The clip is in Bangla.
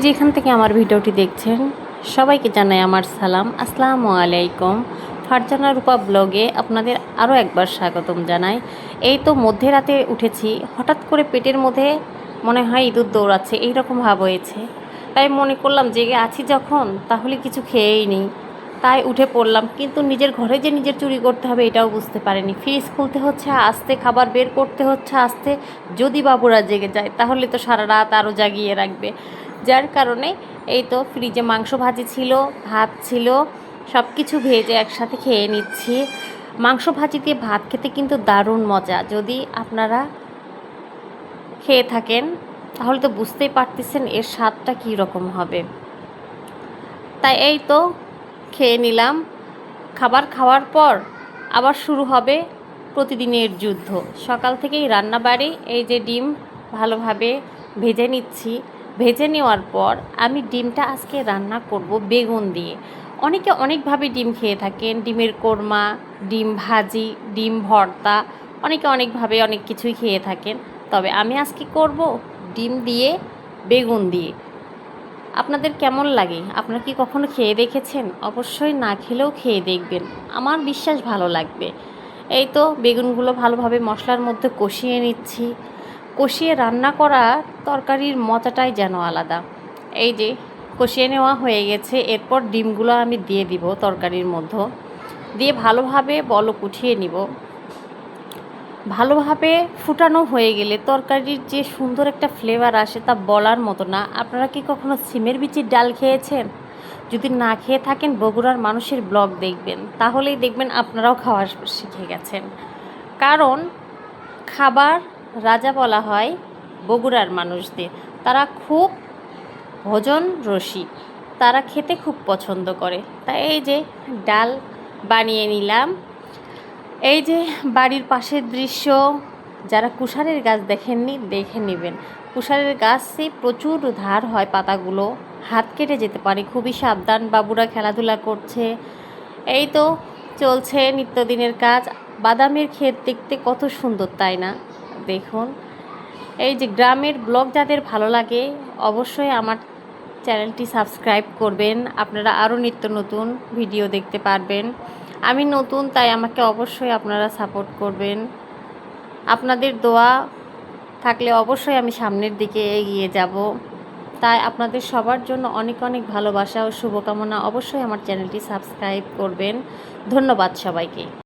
যেখান থেকে আমার ভিডিওটি দেখছেন সবাইকে জানাই আমার সালাম। আসসালামু আলাইকুম। ফারজানা রূপা ব্লগে আপনাদের আরও একবার স্বাগতম জানাই। এই তো মধ্যরাতে উঠেছি, হঠাৎ করে পেটের মধ্যে মনে হয় ইঁদুর দৌড়াচ্ছে, এইরকম ভাব হয়েছে। তাই মনে করলাম জেগে আছি যখন, তাহলে কিছু খেয়েই নিই। তাই উঠে পড়লাম, কিন্তু নিজের ঘরে যে নিজের চুরি করতে হবে এটাও বুঝতে পারিনি। ফ্রিজ খুলতে হচ্ছে আস্তে, খাবার বের করতে হচ্ছে আস্তে। যদি বাবুরা জেগে যায় তাহলে তো সারা রাত আরও জাগিয়ে রাখবে। যার কারণে এই তো ফ্রিজে মাংস ভাজি ছিল, ভাত ছিল, সব কিছু ভেজে একসাথে খেয়ে নিচ্ছি। মাংস ভাজি দিয়ে ভাত খেতে কিন্তু দারুণ মজা। যদি আপনারা খেয়ে থাকেন তাহলে তো বুঝতেই পারতেছেন এর স্বাদটা কী রকম হবে। তাই এই তো খেয়ে নিলাম। খাবার খাওয়ার পর আবার শুরু হবে প্রতিদিনের যুদ্ধ। সকাল থেকেই রান্নাবাড়ি, এই যে ডিম ভালোভাবে ভেজে নিচ্ছি। ভেজে নেওয়ার পর আমি ডিমটা আজকে রান্না করব বেগুন দিয়ে। অনেকে অনেকভাবে ডিম খেয়ে থাকেন, ডিমের কোরমা, ডিম ভাজি, ডিম ভর্তা, অনেকে অনেকভাবে অনেক কিছুই খেয়ে থাকেন। তবে আমি আজকে করব ডিম দিয়ে বেগুন দিয়ে। আপনাদের কেমন লাগে? আপনারা কি কখনো খেয়ে দেখেছেন? অবশ্যই না খেলেও খেয়ে দেখবেন, আমার বিশ্বাস ভালো লাগবে। এই তো বেগুনগুলো ভালোভাবে মশলার মধ্যে কষিয়ে নিচ্ছি। কষিয়ে রান্না করা তরকারির মজাটাই যেন আলাদা। এই যে কষিয়ে নেওয়া হয়ে গেছে, এরপর ডিমগুলো আমি দিয়ে দিব তরকারির মধ্যে, দিয়ে ভালোভাবে বলক উঠিয়ে নিব। ভালোভাবে ফুটানো হয়ে গেলে তরকারির যে সুন্দর একটা ফ্লেভার আসে তা বলার মতো না। আপনারা কি কখনো সিমের বিচির ডাল খেয়েছেন? যদি না খেয়ে থাকেন বগুড়ার মানুষের ব্লগ দেখবেন, তাহলেই দেখবেন আপনারাও খাওয়া শিখে গেছেন। কারণ খাবার রাজা বলা হয় বগুড়ার মানুষদের। তারা খুব ভোজন রসিক, তারা খেতে খুব পছন্দ করে। তাই এই যে ডাল বানিয়ে নিলাম। এই যে বাড়ির পাশের দৃশ্য, যারা কুশারের গাছ দেখেননি দেখে নেবেন। কুশারের গাছে প্রচুর ধার হয়, পাতাগুলো হাত কেটে যেতে পারে, খুবই সাবধান। বাবুরা খেলাধুলা করছে। এই তো চলছে নিত্যদিনের কাজ। বাদামের ক্ষেত দেখতে কত সুন্দর, তাই না? দেখুন, এই যে গ্রামের ব্লগ যাদের ভালো লাগে অবশ্যই আমার চ্যানেলটি সাবস্ক্রাইব করবেন। আপনারা আরও নিত্য নতুন ভিডিও দেখতে পারবেন। আমি নতুন, তাই আমাকে অবশ্যই আপনারা সাপোর্ট করবেন। আপনাদের দোয়া থাকলে অবশ্যই আমি সামনের দিকে এগিয়ে যাব। তাই আপনাদের সবার জন্য অনেক অনেক ভালোবাসা ও শুভকামনা। অবশ্যই আমার চ্যানেলটি সাবস্ক্রাইব করবেন। ধন্যবাদ সবাইকে।